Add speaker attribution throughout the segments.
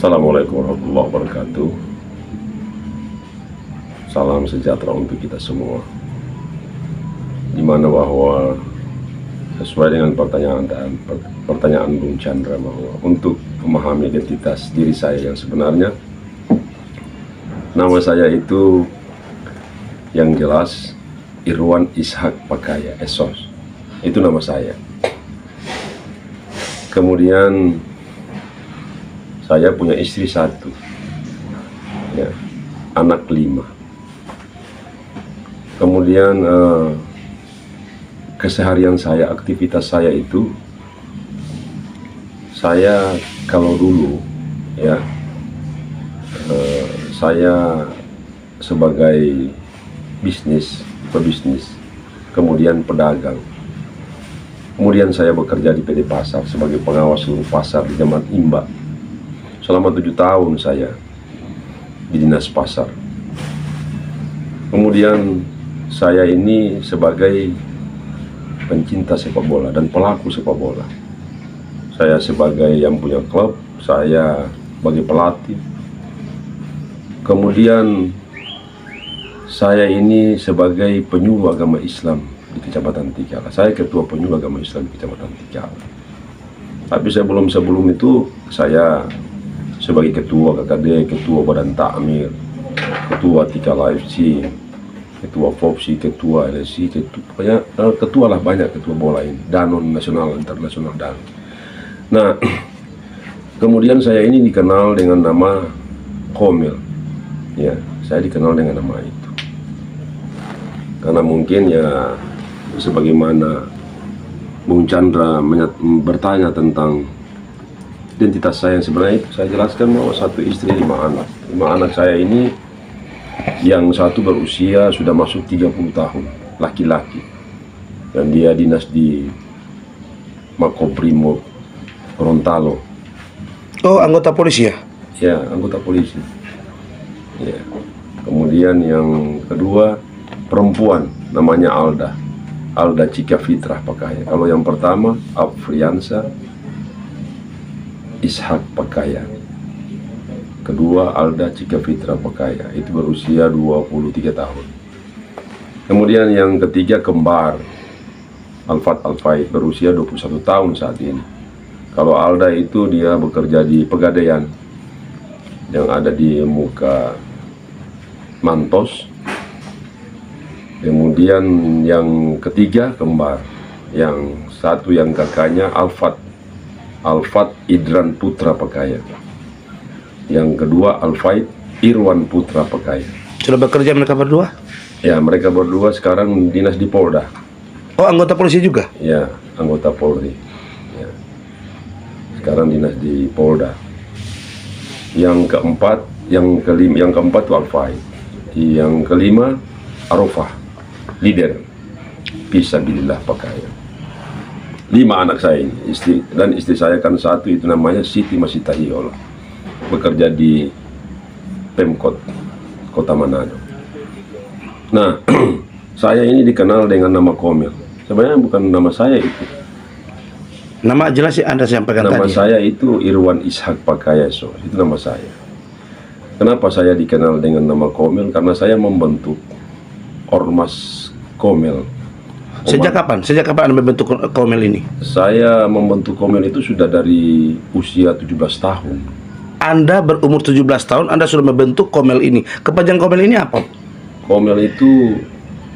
Speaker 1: Assalamualaikum warahmatullahi wabarakatuh. Salam sejahtera untuk kita semua. Dimana bahwa sesuai dengan pertanyaan Bung Chandra, bahwa untuk memahami identitas diri saya yang sebenarnya, nama saya itu yang jelas Irwan Ishak Pakaya Esos. Itu nama saya. Kemudian saya punya istri 1, ya, anak 5. Kemudian keseharian saya, aktivitas saya itu, saya kalau dulu, ya, saya sebagai pebisnis, kemudian pedagang. Kemudian saya bekerja di PT Pasar sebagai pengawas seluruh pasar di Jemaat Imba. Selama 7 tahun saya di Dinas Pasar. Kemudian saya ini sebagai pencinta sepak bola dan pelaku sepak bola. Saya sebagai yang punya klub, saya sebagai pelatih. Kemudian saya ini sebagai penyuluh agama Islam di Kecamatan Tikala. Saya ketua penyuluh agama Islam di Kecamatan Tikala. Tapi sebelum itu saya sebagai ketua KKD, ketua Badan Takmir, ketua Tikala FC, ketua FOPSI, ketua LSI, ketua lah, banyak ketua bola ini, Danon nasional, internasional Danon. Nah, kemudian saya ini dikenal dengan nama Komil, ya, saya dikenal dengan nama itu, karena mungkin ya sebagaimana Bung Chandra bertanya tentang identitas saya yang sebenarnya, itu saya jelaskan bahwa 1 istri 5 anak. 5 anak saya ini, yang 1 berusia sudah masuk 30 tahun, laki-laki, dan dia dinas di Makobrimob Gorontalo.
Speaker 2: Oh, anggota polisi ya?
Speaker 1: Ya, anggota polisi. Ya. Kemudian yang kedua perempuan, namanya Alda Cika Fitrah Pakaya. Kalau yang pertama Afriansa Ishak Pakaya, kedua Alda Cika Fitra Pakaya, itu berusia 23 tahun. Kemudian yang ketiga kembar Alfat Alfaid, berusia 21 tahun saat ini. Kalau Alda itu dia bekerja di Pegadaian yang ada di muka Mantos. Kemudian yang ketiga kembar, yang satu yang kakaknya Alfat Idran Putra Pakaya. Yang kedua Alfaid Irwan Putra Pakaya.
Speaker 2: Sudah bekerja mereka berdua?
Speaker 1: Ya, mereka berdua sekarang dinas di Polda.
Speaker 2: Oh, anggota polisi juga?
Speaker 1: Ya, anggota Polri. Ya. Sekarang dinas di Polda. Yang keempat itu Alfaid. Yang kelima Arofah, leader Fisabilillah Pakaya. 5 anak saya ini, istri saya kan 1 itu namanya Siti Masitahiola, bekerja di Pemkot Kota Manado. Nah, saya ini dikenal dengan nama Komil. Sebenarnya bukan nama saya itu.
Speaker 2: Nama jelas sih Anda sampaikan
Speaker 1: Nama
Speaker 2: tadi.
Speaker 1: saya itu Irwan Ishak Pakaya Esos, itu nama saya. Kenapa saya dikenal dengan nama Komil? Karena saya membentuk Ormas Komil.
Speaker 2: Sejak kapan Anda membentuk Komil ini?
Speaker 1: Saya membentuk Komil itu sudah dari usia 17 tahun.
Speaker 2: Anda berumur 17 tahun, Anda sudah membentuk Komil ini. Kepanjangan Komil ini apa?
Speaker 1: Komil itu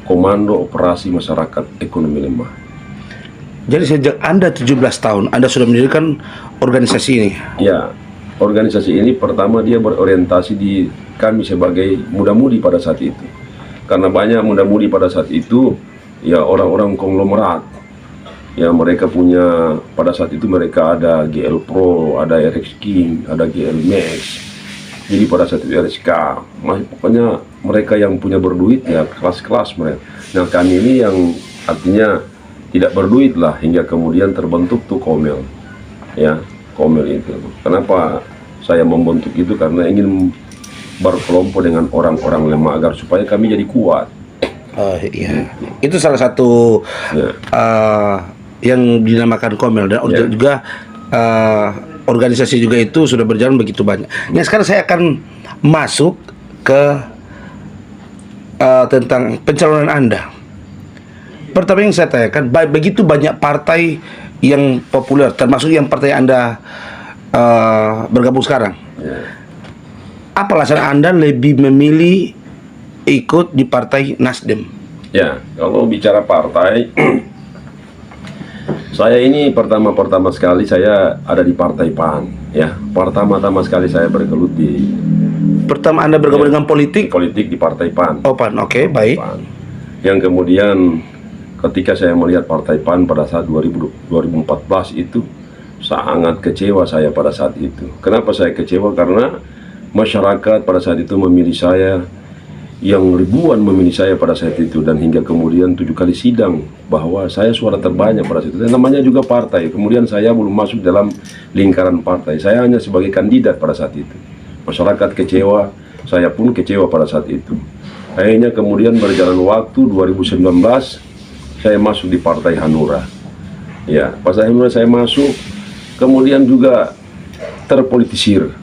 Speaker 1: Komando Operasi Masyarakat Ekonomi Lemah.
Speaker 2: Jadi sejak Anda 17 tahun, Anda sudah mendirikan organisasi ini?
Speaker 1: Ya, organisasi ini pertama dia berorientasi di kami sebagai muda-mudi pada saat itu. Karena banyak muda-mudi pada saat itu, ya orang-orang konglomerat. Ya, mereka punya, pada saat itu mereka ada GL Pro, ada RX King, ada GL Max. Jadi pada saat itu RSK, pokoknya mereka yang punya berduit ya kelas-kelas mereka. Nah, kami ini yang artinya tidak berduit lah, hingga kemudian terbentuk tuh Komil. Ya, Komil itu. Kenapa saya membentuk itu? Karena ingin berkelompok dengan orang-orang lemah agar supaya kami jadi kuat.
Speaker 2: Oh iya, itu salah satu yang dinamakan Komil, dan juga organisasi juga itu sudah berjalan begitu banyak. Yang sekarang saya akan masuk ke tentang pencalonan Anda. Pertama yang saya tanyakan, begitu banyak partai yang populer, termasuk yang partai Anda bergabung sekarang. Apa alasan Anda lebih memilih ikut di Partai Nasdem?
Speaker 1: Ya, kalau bicara partai, saya ini pertama sekali saya ada di Partai PAN. Ya, pertama sekali saya bergelut di
Speaker 2: Pertama Anda bergabung dengan politik
Speaker 1: di Partai PAN.
Speaker 2: Oh, PAN, oke, baik.
Speaker 1: PAN. Yang kemudian ketika saya melihat Partai PAN pada saat 2014 itu, sangat kecewa saya pada saat itu. Kenapa saya kecewa? Karena masyarakat pada saat itu memilih saya, yang ribuan memilih saya pada saat itu, dan hingga kemudian 7 kali sidang bahwa saya suara terbanyak pada saat itu. Dan namanya juga partai. Kemudian saya belum masuk dalam lingkaran partai. Saya hanya sebagai kandidat pada saat itu. Masyarakat kecewa, saya pun kecewa pada saat itu. Akhirnya kemudian berjalan waktu 2019, saya masuk di Partai Hanura. Ya, Partai Hanura saya masuk, kemudian juga terpolitisir.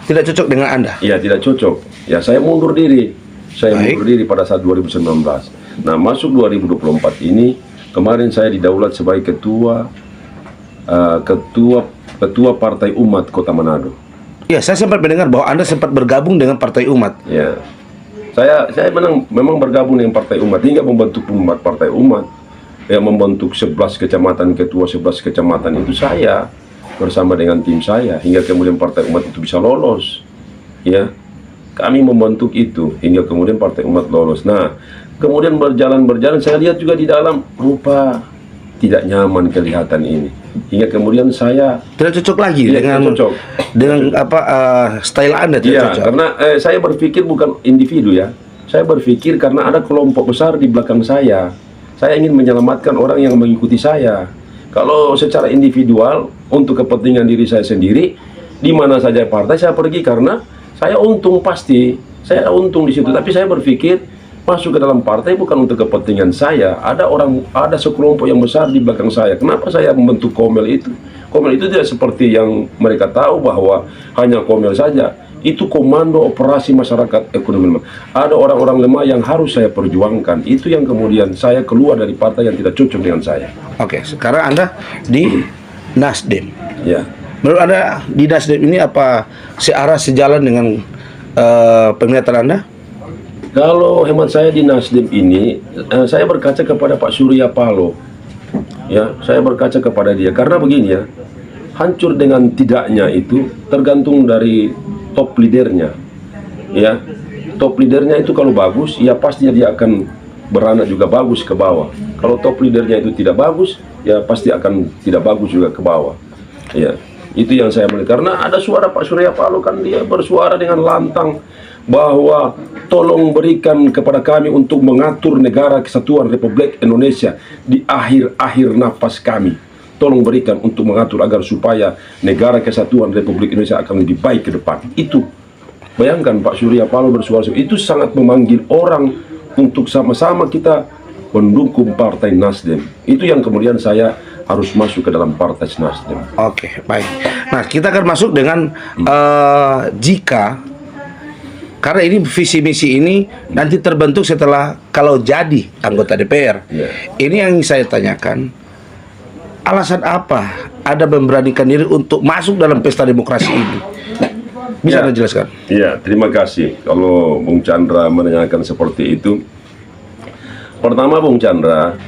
Speaker 2: Tidak cocok dengan Anda?
Speaker 1: Ya, tidak cocok. Ya, saya mundur diri. Mundur diri pada saat 2019. Nah, masuk 2024 ini, kemarin saya didaulat sebagai ketua Partai Umat Kota Manado.
Speaker 2: Ya, saya sempat mendengar bahwa Anda sempat bergabung dengan Partai Umat.
Speaker 1: Ya, saya memang bergabung dengan Partai Umat hingga membentuk Partai Umat. Yang membentuk 11 kecamatan, ketua 11 kecamatan itu saya bersama dengan tim saya, hingga kemudian Partai Umat itu bisa lolos. Ya, kami membentuk itu hingga kemudian Partai Umat lolos. Nah, kemudian berjalan saya lihat juga di dalam rupa tidak nyaman kelihatan ini, hingga kemudian saya
Speaker 2: tidak cocok lagi dengan style Anda tidak cocok.
Speaker 1: Karena saya berpikir bukan individu, ya, saya berpikir karena ada kelompok besar di belakang saya. Saya ingin menyelamatkan orang yang mengikuti saya. Kalau secara individual untuk kepentingan diri saya sendiri, di mana saja partai saya pergi karena saya untung, pasti saya untung di situ. Tapi saya berpikir masuk ke dalam partai bukan untuk kepentingan saya. Ada sekelompok yang besar di belakang saya. Kenapa saya membentuk Komel itu? Komel itu tidak seperti yang mereka tahu bahwa hanya Komel saja. Itu Komando Operasi Masyarakat Ekonomi Lemah. Ada orang-orang lemah yang harus saya perjuangkan. Itu yang kemudian saya keluar dari partai yang tidak cocok dengan saya.
Speaker 2: Oke, sekarang Anda di Nasdem.
Speaker 1: Ya.
Speaker 2: Menurut Anda di Nasdem ini apa sejalan dengan penglihatan Anda?
Speaker 1: Kalau hemat saya di Nasdem ini, saya berkaca kepada Pak Surya Paloh. Ya, saya berkaca kepada dia karena begini, ya, hancur dengan tidaknya itu tergantung dari top leadernya. Ya, top leadernya itu kalau bagus, ya pasti dia akan beranak juga bagus ke bawah. Kalau top leadernya itu tidak bagus, ya pasti akan tidak bagus juga ke bawah. Ya, itu yang saya melihat. Karena ada suara Pak Surya Paloh, kan dia bersuara dengan lantang bahwa tolong berikan kepada kami untuk mengatur negara kesatuan Republik Indonesia di akhir-akhir nafas kami. Tolong berikan untuk mengatur agar supaya negara kesatuan Republik Indonesia akan lebih baik ke depan. Itu, bayangkan Pak Surya Paloh bersuara, itu sangat memanggil orang untuk sama-sama kita mendukung Partai Nasdem. Itu yang kemudian saya harus masuk ke dalam Partai Nasdem.
Speaker 2: Oke, baik. Nah, kita akan masuk dengan jika, karena ini visi misi ini nanti terbentuk setelah kalau jadi anggota DPR. Ini yang saya tanyakan. Alasan apa Anda memberanikan diri untuk masuk dalam pesta demokrasi ini? Bisa Anda jelaskan?
Speaker 1: Iya, terima kasih. Kalau Bung Chandra menanyakan seperti itu, pertama Bung Chandra,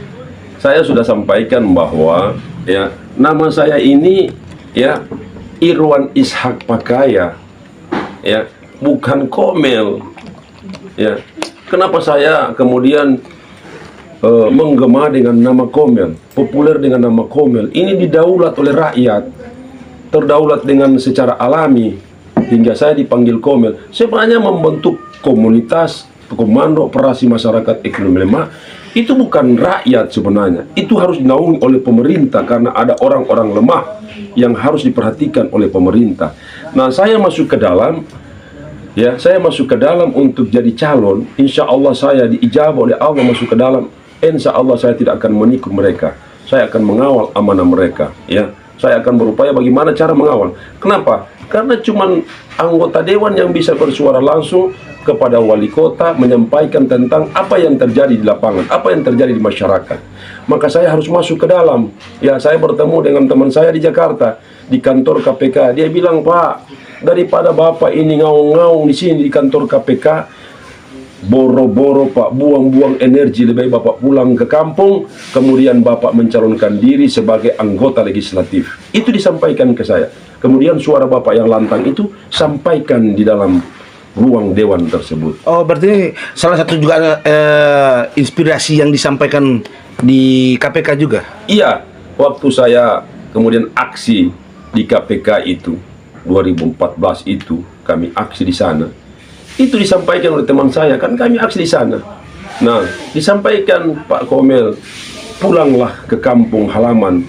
Speaker 1: saya sudah sampaikan bahwa ya nama saya ini ya Irwan Ishak Pakaya, ya bukan Komel. Ya, kenapa saya kemudian menggema dengan nama Komel, populer dengan nama Komel? Ini didaulat oleh rakyat, terdaulat dengan secara alami hingga saya dipanggil Komel. Sebenarnya membentuk komunitas Komando Operasi Masyarakat Ekonomi Lemah itu bukan rakyat sebenarnya, itu harus dinaungi oleh pemerintah karena ada orang-orang lemah yang harus diperhatikan oleh pemerintah. Nah, saya masuk ke dalam, ya, saya masuk ke dalam untuk jadi calon. Insya Allah saya diijabah oleh Allah masuk ke dalam. Insya Allah saya tidak akan menikung mereka. Saya akan mengawal amanah mereka. Ya, Saya akan berupaya bagaimana cara mengawal. Kenapa? Karena cuman anggota dewan yang bisa bersuara langsung kepada wali kota, menyampaikan tentang apa yang terjadi di lapangan, apa yang terjadi di masyarakat. Maka saya harus masuk ke dalam. Ya, saya bertemu dengan teman saya di Jakarta, di kantor KPK. Dia bilang, "Pak, daripada Bapak ini ngaung-ngaung di sini di kantor KPK, boro-boro Pak, buang-buang energi, lebih baik Bapak pulang ke kampung, kemudian Bapak mencalonkan diri sebagai anggota legislatif." Itu disampaikan ke saya. Kemudian suara Bapak yang lantang itu sampaikan di dalam ruang dewan tersebut.
Speaker 2: Oh, berarti salah satu juga inspirasi yang disampaikan di KPK juga?
Speaker 1: Iya, waktu saya kemudian aksi di KPK itu, 2014 itu, kami aksi di sana. Itu disampaikan oleh teman saya, kan kami aksi di sana. Nah, disampaikan, "Pak Komel, pulanglah ke kampung halaman,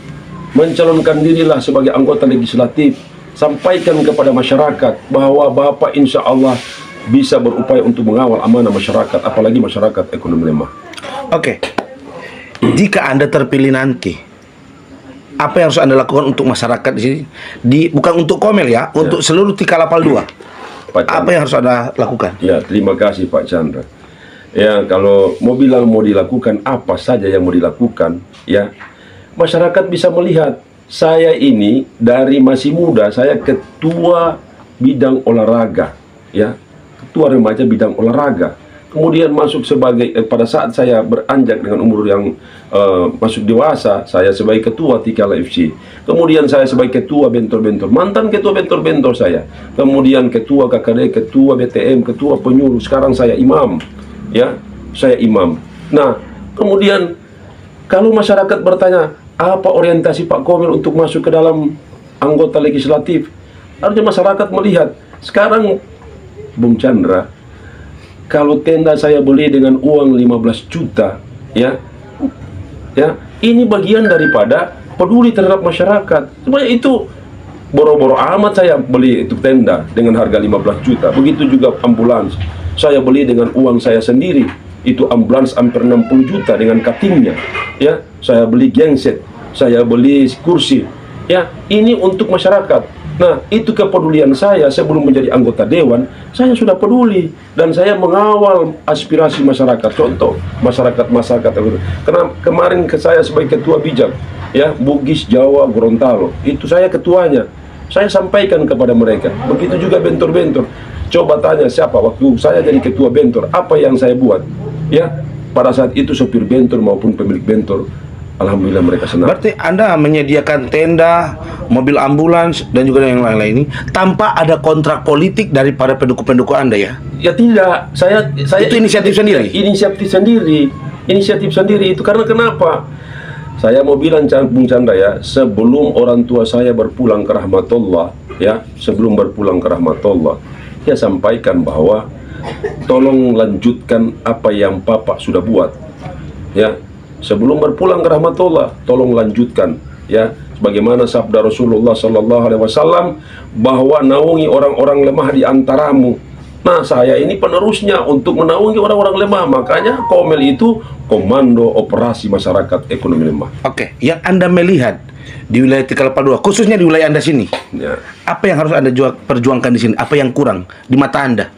Speaker 1: mencalonkan dirilah sebagai anggota legislatif, sampaikan kepada masyarakat bahwa Bapak insya Allah bisa berupaya untuk mengawal amanah masyarakat, apalagi masyarakat ekonomi lemah."
Speaker 2: Oke. Jika Anda terpilih nanti, apa yang harus Anda lakukan untuk masyarakat di sini? Bukan untuk Komel ya, untuk seluruh Tikala-Pal 2.
Speaker 1: Pak Chandra.
Speaker 2: Apa yang harus Anda lakukan?
Speaker 1: Ya, terima kasih Pak Chandra. Ya, kalau mau bilang mau dilakukan apa saja yang mau dilakukan, ya, masyarakat bisa melihat saya ini dari masih muda, saya ketua bidang olahraga, ya, ketua remaja bidang olahraga. Kemudian masuk sebagai pada saat saya beranjak dengan umur yang masuk dewasa, saya sebagai ketua Tikala FC. Kemudian saya sebagai ketua bentor-bentor, mantan ketua bentor-bentor saya. Kemudian ketua KKD, ketua BTM, ketua penyuluh. Sekarang saya imam, ya, saya imam. Nah, kemudian kalau masyarakat bertanya, apa orientasi Pak Komel untuk masuk ke dalam anggota legislatif? Harusnya masyarakat melihat sekarang, Bung Chandra, kalau tenda saya beli dengan uang 15 juta, ya, ini bagian daripada peduli terhadap masyarakat. Sebenarnya itu boro-boro amat saya beli itu tenda dengan harga 15 juta. Begitu juga ambulans, saya beli dengan uang saya sendiri. Itu ambulans hampir 60 juta dengan cuttingnya, ya. Saya beli genset, saya beli kursi, ya. Ini untuk masyarakat. Nah, itu kepedulian saya sebelum menjadi anggota dewan, saya sudah peduli dan saya mengawal aspirasi masyarakat. Contoh, masyarakat. Karena kemarin saya sebagai ketua bijak, ya, Bugis, Jawa, Gorontalo, itu saya ketuanya. Saya sampaikan kepada mereka. Begitu juga bentor-bentor. Coba tanya siapa waktu saya jadi ketua bentor, apa yang saya buat? Ya, pada saat itu sopir bentor maupun pemilik bentor, alhamdulillah mereka senang.
Speaker 2: Berarti Anda menyediakan tenda, mobil ambulans, dan juga yang lain-lain ini tanpa ada kontrak politik daripada pendukung-pendukung Anda ya?
Speaker 1: Ya tidak, saya
Speaker 2: itu inisiatif sendiri?
Speaker 1: Inisiatif sendiri itu karena kenapa? Saya mau bilang Bung Chandra ya, sebelum orang tua saya berpulang ke rahmatullah, ya, sebelum berpulang ke rahmatullah, dia sampaikan bahwa tolong lanjutkan apa yang Bapak sudah buat, ya. Sebelum berpulang ke rahmatullah, tolong lanjutkan, ya, sebagaimana sabda Rasulullah Sallallahu Alaihi Wasallam bahwa naungi orang-orang lemah di antaramu. Nah, saya ini penerusnya untuk menaungi orang-orang lemah. Makanya Komel itu Komando Operasi Masyarakat Ekonomi Lemah.
Speaker 2: Oke, yang Anda melihat di wilayah Tikala-Pal 2, khususnya di wilayah Anda sini,
Speaker 1: Ya.
Speaker 2: apa yang harus Anda perjuangkan di sini? Apa yang kurang di mata Anda?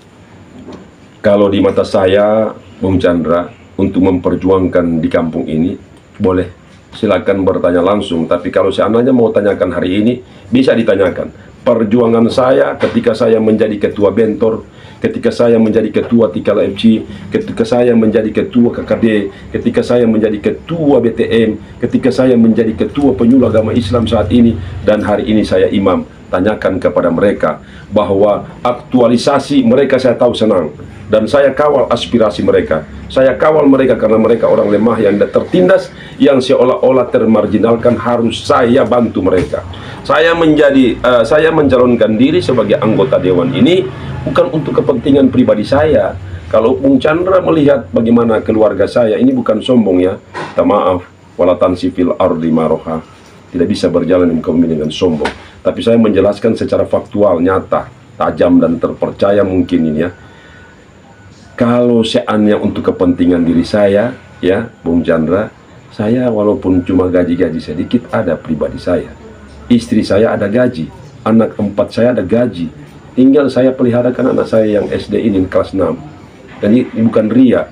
Speaker 1: Kalau di mata saya, Bung Chandra, untuk memperjuangkan di kampung ini, boleh silakan bertanya langsung. Tapi kalau seandainya mau tanyakan hari ini, bisa ditanyakan. Perjuangan saya ketika saya menjadi ketua bentor, ketika saya menjadi ketua Tikala FC, ketika saya menjadi ketua KKD, ketika saya menjadi ketua BTM, ketika saya menjadi ketua penyuluh agama Islam saat ini, dan hari ini saya imam. Tanyakan kepada mereka bahwa aktualisasi mereka saya tahu senang, dan saya kawal aspirasi mereka. Saya kawal mereka karena mereka orang lemah yang tertindas, yang seolah-olah termarginalkan, harus saya bantu mereka. Saya mencalonkan diri sebagai anggota dewan ini bukan untuk kepentingan pribadi saya. Kalau Bung Chandra melihat bagaimana keluarga saya, ini bukan sombong ya. Minta maaf, walatan sifil ardi maroha. Tidak bisa berjalan dengan sombong. Tapi saya menjelaskan secara faktual, nyata, tajam dan terpercaya mungkin ini ya. Kalau seandainya untuk kepentingan diri saya, ya, Bung Chandra, saya walaupun cuma gaji-gaji sedikit, ada pribadi saya. istri saya ada gaji, anak 4 saya ada gaji, tinggal saya peliharakan anak saya yang SD ini kelas 6. Dan ini bukan ria.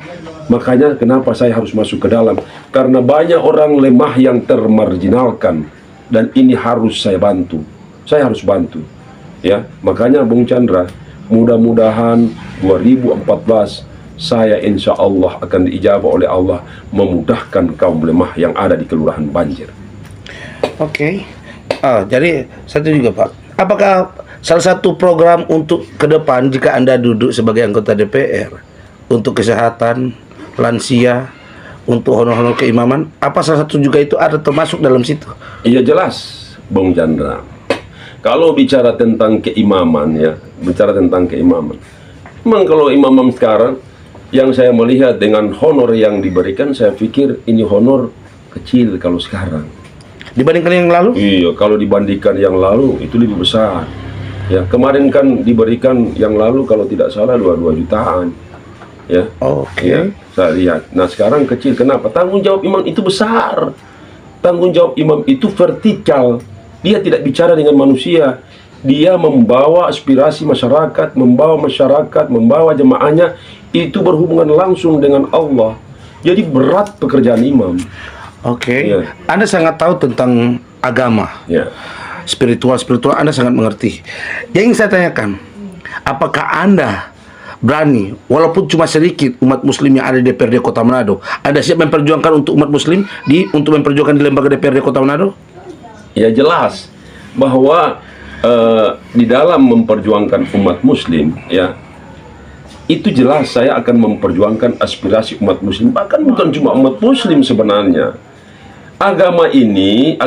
Speaker 1: Makanya kenapa saya harus masuk ke dalam, karena banyak orang lemah yang termarginalkan, dan ini harus saya bantu. Saya harus bantu, ya. Makanya Bung Chandra, mudah-mudahan 2014 saya insya Allah akan diijabah oleh Allah memudahkan kaum lemah yang ada di Kelurahan Banjir.
Speaker 2: Oke. Jadi satu juga Pak, apakah salah satu program untuk ke depan jika Anda duduk sebagai anggota DPR untuk kesehatan lansia, untuk honor-honor keimaman, apa salah satu juga itu ada termasuk dalam situ?
Speaker 1: Iya jelas, Bung Chandra. Kalau bicara tentang keimaman, ya, bicara tentang keimaman. Memang kalau imam sekarang, yang saya melihat dengan honor yang diberikan, saya pikir ini honor kecil kalau sekarang.
Speaker 2: Dibandingkan yang lalu?
Speaker 1: Iya, kalau dibandingkan yang lalu itu lebih besar. Ya, kemarin kan diberikan yang lalu kalau tidak salah 22 jutaan. Ya.
Speaker 2: Oke.
Speaker 1: Ya, saya lihat. Nah, sekarang kecil. Kenapa? Tanggung jawab imam itu besar. Tanggung jawab imam itu vertikal. Dia tidak bicara dengan manusia. Dia membawa aspirasi masyarakat, membawa jemaahnya, itu berhubungan langsung dengan Allah. Jadi berat pekerjaan imam.
Speaker 2: Oke.
Speaker 1: Ya.
Speaker 2: Anda sangat tahu tentang agama.
Speaker 1: Ya.
Speaker 2: Spiritual Anda sangat mengerti. Yang ingin saya tanyakan, apakah Anda berani, walaupun cuma sedikit umat muslim yang ada di DPRD Kota Manado, Anda siap memperjuangkan untuk umat muslim untuk memperjuangkan di lembaga DPRD Kota Manado?
Speaker 1: Ya jelas bahwa di dalam memperjuangkan umat muslim, ya, itu jelas saya akan memperjuangkan aspirasi umat muslim. Bahkan bukan cuma umat muslim sebenarnya. Agama ini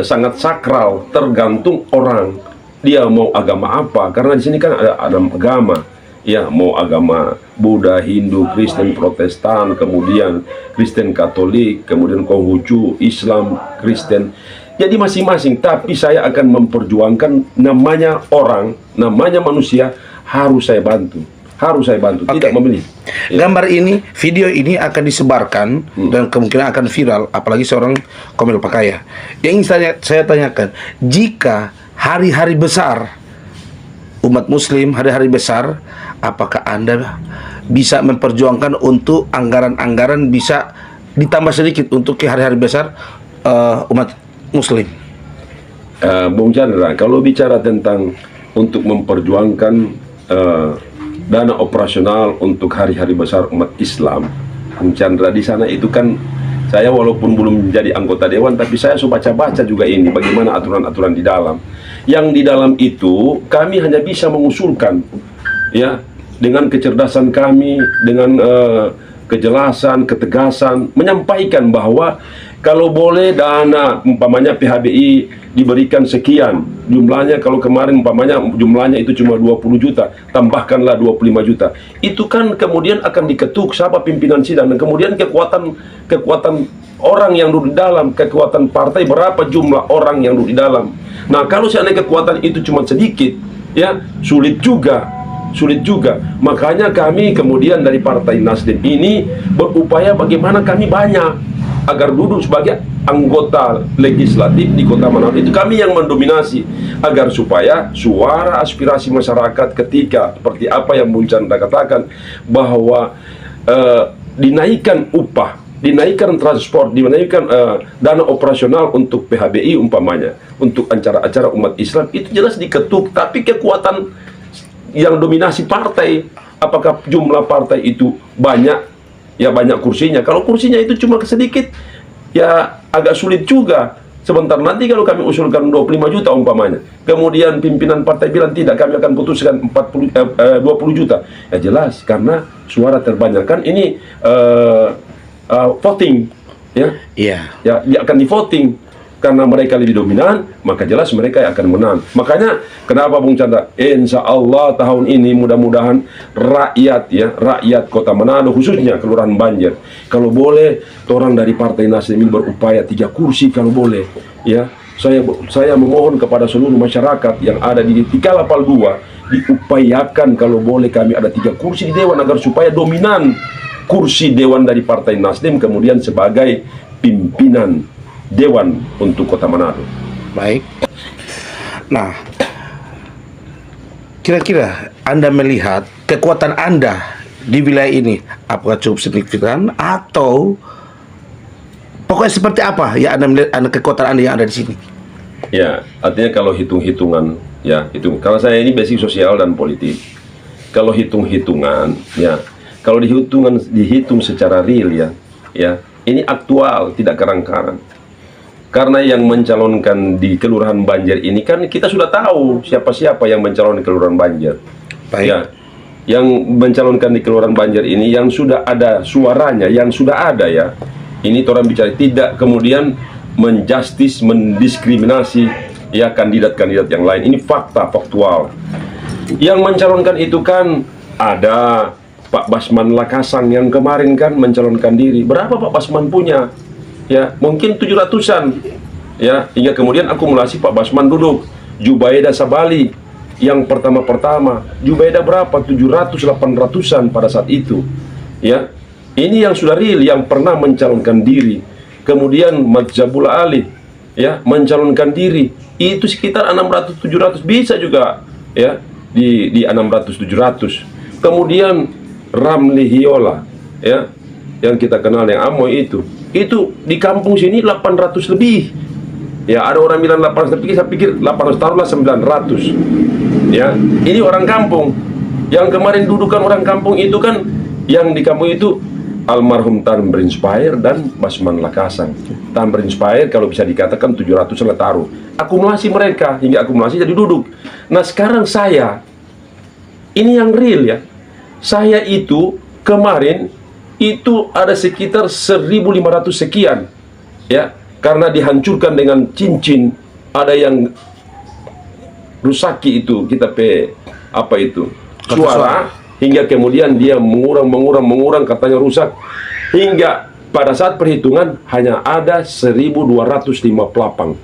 Speaker 1: sangat sakral, tergantung orang dia mau agama apa, karena di sini kan ada agama, ya, mau agama Buddha, Hindu, Kristen, Protestan, kemudian Kristen Katolik, kemudian Konghucu, Islam, Kristen. Jadi masing-masing, tapi saya akan memperjuangkan namanya orang, namanya manusia, harus saya bantu. Tidak memilih. Ya.
Speaker 2: Gambar ini, video ini akan disebarkan dan kemungkinan akan viral, apalagi seorang Komil Pakaya. Yang ingin saya tanyakan, jika hari-hari besar umat muslim, hari-hari besar, apakah Anda bisa memperjuangkan untuk anggaran-anggaran bisa ditambah sedikit untuk hari-hari besar umat muslim?
Speaker 1: Bung Chandra, kalau bicara tentang untuk memperjuangkan dana operasional untuk hari-hari besar umat Islam, Bung Chandra, di sana itu kan saya walaupun belum menjadi anggota dewan, tapi saya sudah baca-baca juga ini bagaimana aturan-aturan di dalam. Yang di dalam itu kami hanya bisa mengusulkan, ya, dengan kecerdasan kami, dengan kejelasan, ketegasan, menyampaikan bahwa kalau boleh dana umpamanya PHBI diberikan sekian jumlahnya, kalau kemarin umpamanya jumlahnya itu cuma 20 juta, tambahkanlah 25 juta. Itu kan kemudian akan diketuk siapa pimpinan sidang, dan kemudian kekuatan orang yang duduk di dalam, kekuatan partai, berapa jumlah orang yang duduk di dalam. Nah, kalau seandainya kekuatan itu cuma sedikit, ya, sulit juga. Makanya kami kemudian dari Partai Nasdem ini berupaya bagaimana kami banyak agar duduk sebagai anggota legislatif di Kota Manado. Itu kami yang mendominasi agar supaya suara aspirasi masyarakat ketika seperti apa yang Bung Chandra katakan, bahwa dinaikkan upah, dinaikkan transport, dinaikkan dana operasional untuk PHBI umpamanya, untuk acara-acara umat Islam, itu jelas diketuk. Tapi kekuatan yang dominasi partai, apakah jumlah partai itu banyak? Ya banyak kursinya. Kalau kursinya itu cuma sedikit, ya agak sulit juga. Sebentar nanti kalau kami usulkan 25 juta umpamanya, kemudian pimpinan partai bilang tidak, kami akan putuskan 20 juta. Ya jelas, karena suara terbanyak kan ini voting, ya. Ya, dia akan di voting. Karena mereka lebih dominan, maka jelas mereka yang akan menang. Makanya kenapa Bung Chandra, insya Allah tahun ini mudah-mudahan rakyat Kota Manado, khususnya Kelurahan Banjir, kalau boleh orang dari Partai Nasdem ini berupaya 3 kursi kalau boleh, ya. Saya memohon kepada seluruh masyarakat yang ada di Tikalapal 2, diupayakan kalau boleh kami ada 3 kursi di dewan, agar supaya dominan kursi dewan dari Partai Nasdem kemudian sebagai pimpinan dewan untuk Kota Manado.
Speaker 2: Baik. Nah, kira-kira Anda melihat kekuatan Anda di wilayah ini apakah cukup signifikan atau pokoknya seperti apa ya Anda melihat kekuatan Anda yang ada di sini?
Speaker 1: Ya, artinya kalau hitung-hitungan, ya hitung. Kalau saya ini basic sosial dan politik. Kalau hitung-hitungan, ya, kalau dihitung secara real, ya, ini aktual, tidak karang-karang. Karena yang mencalonkan di Kelurahan Banjar ini kan kita sudah tahu siapa-siapa yang mencalonkan di Kelurahan Banjar.
Speaker 2: Baik.
Speaker 1: Ya, yang mencalonkan di Kelurahan Banjar ini yang sudah ada suaranya, yang sudah ada ya. Ini orang bicara tidak kemudian menjustis, mendiskriminasi ya kandidat-kandidat yang lain. Ini fakta, faktual. Yang mencalonkan itu kan ada Pak Basman Lakasang yang kemarin kan mencalonkan diri. Berapa Pak Basman punya? Ya, mungkin 700-an. Ya, hingga kemudian akumulasi Pak Basman duduk. Jubaida Sabali yang pertama-pertama. Jubaida berapa? 700, 800-an pada saat itu. Ya. Ini yang sudah real yang pernah mencalonkan diri. Kemudian Madzabul Ali ya mencalonkan diri. Itu sekitar 600 700 bisa juga ya di 600 700. Kemudian Ramli Hiola ya yang kita kenal yang Amoy itu di kampung sini 800 lebih. Ya, ada orang bilang 800, tapi saya pikir 800 taruhlah 900. Ya, ini orang kampung. Yang kemarin dudukan orang kampung itu kan yang di kampung itu almarhum Tan Berinspire dan Basman Lakasang. Tan Berinspire kalau bisa dikatakan 700 lah taruh. Akumulasi mereka hingga akumulasi jadi duduk. Nah, sekarang saya ini yang real ya. Saya itu kemarin itu ada sekitar 1.500 sekian ya, karena dihancurkan dengan cincin. Ada yang rusaki itu kita apa itu suara, hingga kemudian dia mengurang katanya rusak, hingga pada saat perhitungan hanya ada 1.205 pelapang.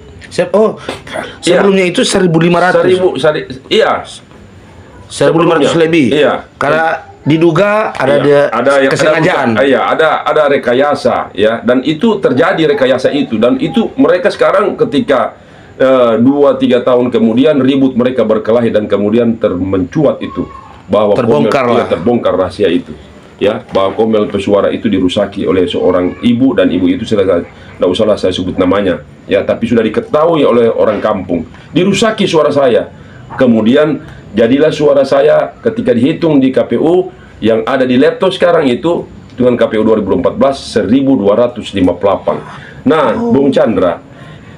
Speaker 2: Sebelumnya itu 1.500.
Speaker 1: Iya.
Speaker 2: 1.500 lebih.
Speaker 1: Iya.
Speaker 2: Karena diduga ada kesengajaan.
Speaker 1: Ada rekayasa ya, dan itu terjadi rekayasa itu, dan itu mereka sekarang ketika 2-3 tahun kemudian ribut, mereka berkelahi dan kemudian mencuat itu bahwa terbongkar rahasia itu ya, bahwa Komel Pesuara itu dirusaki oleh seorang ibu, dan ibu itu tidak usahlah saya sebut namanya ya, tapi sudah diketahui oleh orang kampung, dirusaki suara saya. Kemudian jadilah suara saya ketika dihitung di KPU yang ada di laptop sekarang itu dengan KPU 2014 1.205 pelapang. Nah, Bung Chandra,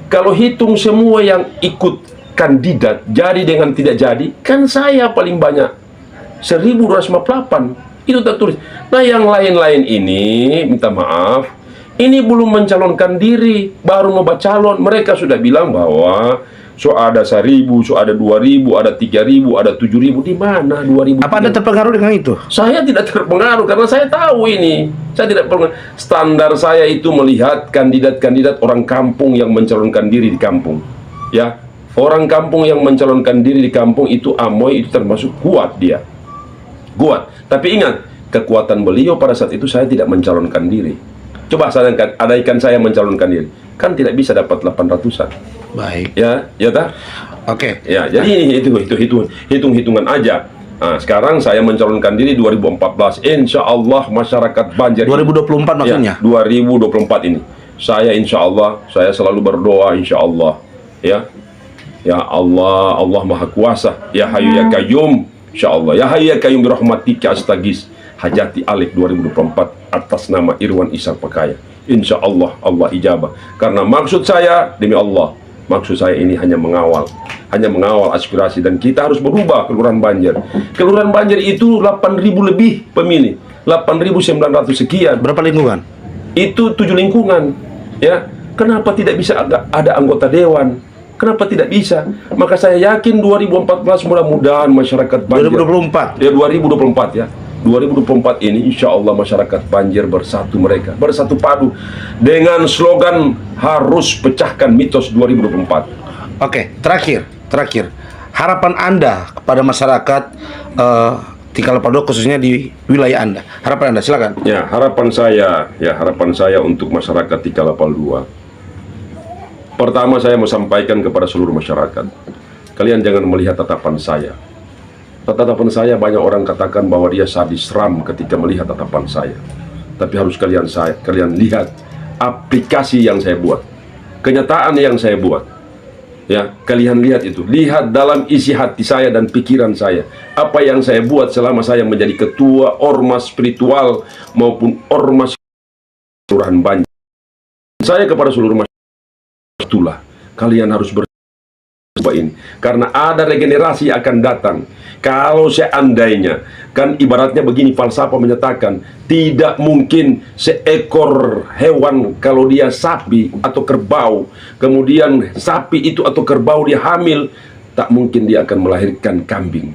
Speaker 1: kalau hitung semua yang ikut kandidat jadi dengan tidak jadi, kan saya paling banyak 1.258 itu tertulis. Nah, yang lain-lain ini minta maaf, ini belum mencalonkan diri, baru mau calon. Mereka sudah bilang bahwa ada 1.000, ada 2.000, ada 3.000, ada 7.000. Di mana 2.000?
Speaker 2: Apa Anda terpengaruh dengan itu?
Speaker 1: Saya tidak terpengaruh karena saya tahu ini. Saya tidak pernah. Standar saya itu melihat kandidat-kandidat orang kampung yang mencalonkan diri di kampung. Ya, orang kampung yang mencalonkan diri di kampung itu Amoy itu termasuk kuat dia. Kuat. Tapi ingat, kekuatan beliau pada saat itu saya tidak mencalonkan diri. Coba sayangkan, adaikan saya mencalonkan diri, kan tidak bisa dapat 800-an.
Speaker 2: Baik.
Speaker 1: Ya tak?
Speaker 2: Oke.
Speaker 1: Ya, jadi ini hitung-hitungan aja. Nah, sekarang saya mencalonkan diri 2014. Insya Allah masyarakat Banjar
Speaker 2: 2024 maksudnya?
Speaker 1: Ya, 2024 ini. Saya insya Allah, saya selalu berdoa insya Allah. Ya. Ya Allah, Allah Maha Kuasa. Ya Hayyu Ya Qayyum. Insya Allah. Ya Hayyu Ya Qayyum birahmatika astagis. Hajati Alik 2024 atas nama Irwan Ishak Pakaya. Insya Allah, Allah ijabah. Karena maksud saya, demi Allah, maksud saya ini hanya mengawal aspirasi, dan kita harus berubah Kelurahan Banjar. Kelurahan Banjar itu 8.000 lebih pemilih, 8.900 sekian.
Speaker 2: Berapa lingkungan?
Speaker 1: Itu 7 lingkungan. Ya, kenapa tidak bisa ada anggota dewan? Kenapa tidak bisa? Maka saya yakin 2014 mudah-mudahan masyarakat Banjar.
Speaker 2: 2024.
Speaker 1: Ya, 2024 ya. 2024 ini insya Allah masyarakat Banjar bersatu, mereka bersatu padu dengan slogan harus pecahkan mitos 2024.
Speaker 2: Oke, terakhir harapan Anda kepada masyarakat Tika Leopoldo khususnya di wilayah Anda. Harapan Anda, silakan.
Speaker 1: Ya, harapan saya untuk masyarakat Tika Leopoldo Pertama, saya mau sampaikan kepada seluruh masyarakat, kalian jangan melihat tatapan saya. Tatapan saya, banyak orang katakan bahwa dia sadis, seram ketika melihat tatapan saya. Tapi harus kalian lihat aplikasi yang saya buat, kenyataan yang saya buat. Ya, kalian lihat itu, lihat dalam isi hati saya dan pikiran saya, apa yang saya buat selama saya menjadi ketua ormas spiritual maupun ormas kelurahan Banjar. Saya kepada seluruh masyarakat, itulah kalian harus berubah ini, karena ada regenerasi akan datang. Kalau seandainya, kan ibaratnya begini, falsafah menyatakan tidak mungkin seekor hewan, kalau dia sapi atau kerbau, kemudian sapi itu atau kerbau dia hamil, tak mungkin dia akan melahirkan kambing.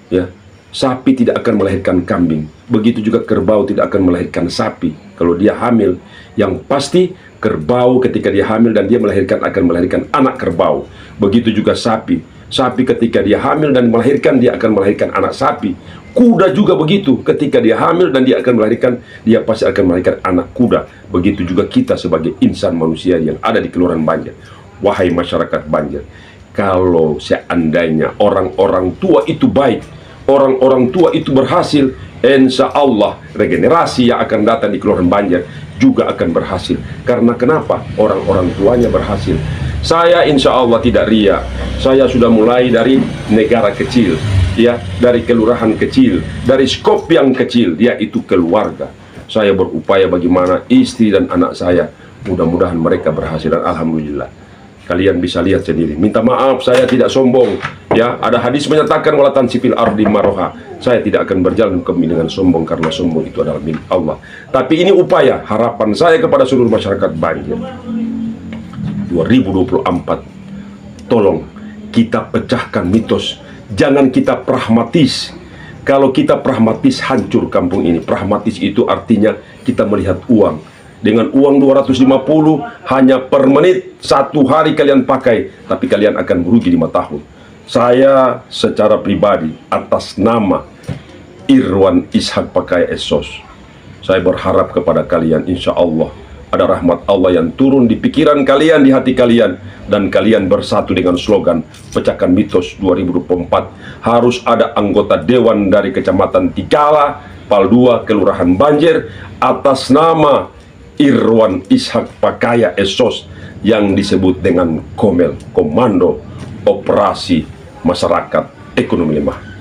Speaker 1: Ya, sapi tidak akan melahirkan kambing, begitu juga kerbau tidak akan melahirkan sapi kalau dia hamil. Yang pasti kerbau ketika dia hamil dan dia akan melahirkan anak kerbau. Begitu juga sapi. Sapi ketika dia hamil dan melahirkan, dia akan melahirkan anak sapi. Kuda juga begitu, ketika dia hamil dan dia akan melahirkan, dia pasti akan melahirkan anak kuda. Begitu juga kita sebagai insan manusia yang ada di Kelurahan Banjar. Wahai masyarakat Banjar, kalau seandainya orang-orang tua itu baik, orang-orang tua itu berhasil, insya Allah regenerasi yang akan datang di Kelurahan Banjar juga akan berhasil. Karena kenapa? Orang-orang tuanya berhasil. Saya insya Allah tidak ria. Saya sudah mulai dari negara kecil, ya, dari kelurahan kecil, dari skop yang kecil, yaitu keluarga. Saya berupaya bagaimana istri dan anak saya, mudah-mudahan mereka berhasil, dan alhamdulillah. Kalian bisa lihat sendiri. Minta maaf, saya tidak sombong. Ya, ada hadis menyatakan walatan sipil ardi maroha. Saya tidak akan berjalan dengan sombong, karena sombong itu adalah milik Allah. Tapi ini upaya, harapan saya kepada seluruh masyarakat Banjar. 2024, tolong kita pecahkan mitos. Jangan kita pragmatis. Kalau kita pragmatis, hancur kampung ini. Pragmatis itu artinya kita melihat uang. Dengan uang 250 hanya per menit, 1 hari kalian pakai, tapi kalian akan merugi 5 tahun. Saya secara pribadi atas nama Irwan Ishak Pakaya Esos, saya berharap kepada kalian, insya Allah ada rahmat Allah yang turun di pikiran kalian, di hati kalian, dan kalian bersatu dengan slogan pecahkan mitos 2024. Harus ada anggota dewan dari Kecamatan Tikala, Pal 2, Kelurahan Banjar, atas nama Irwan Ishak Pakaya Esos, yang disebut dengan Komel, Komando Operasi Masyarakat Ekonomi Lemah.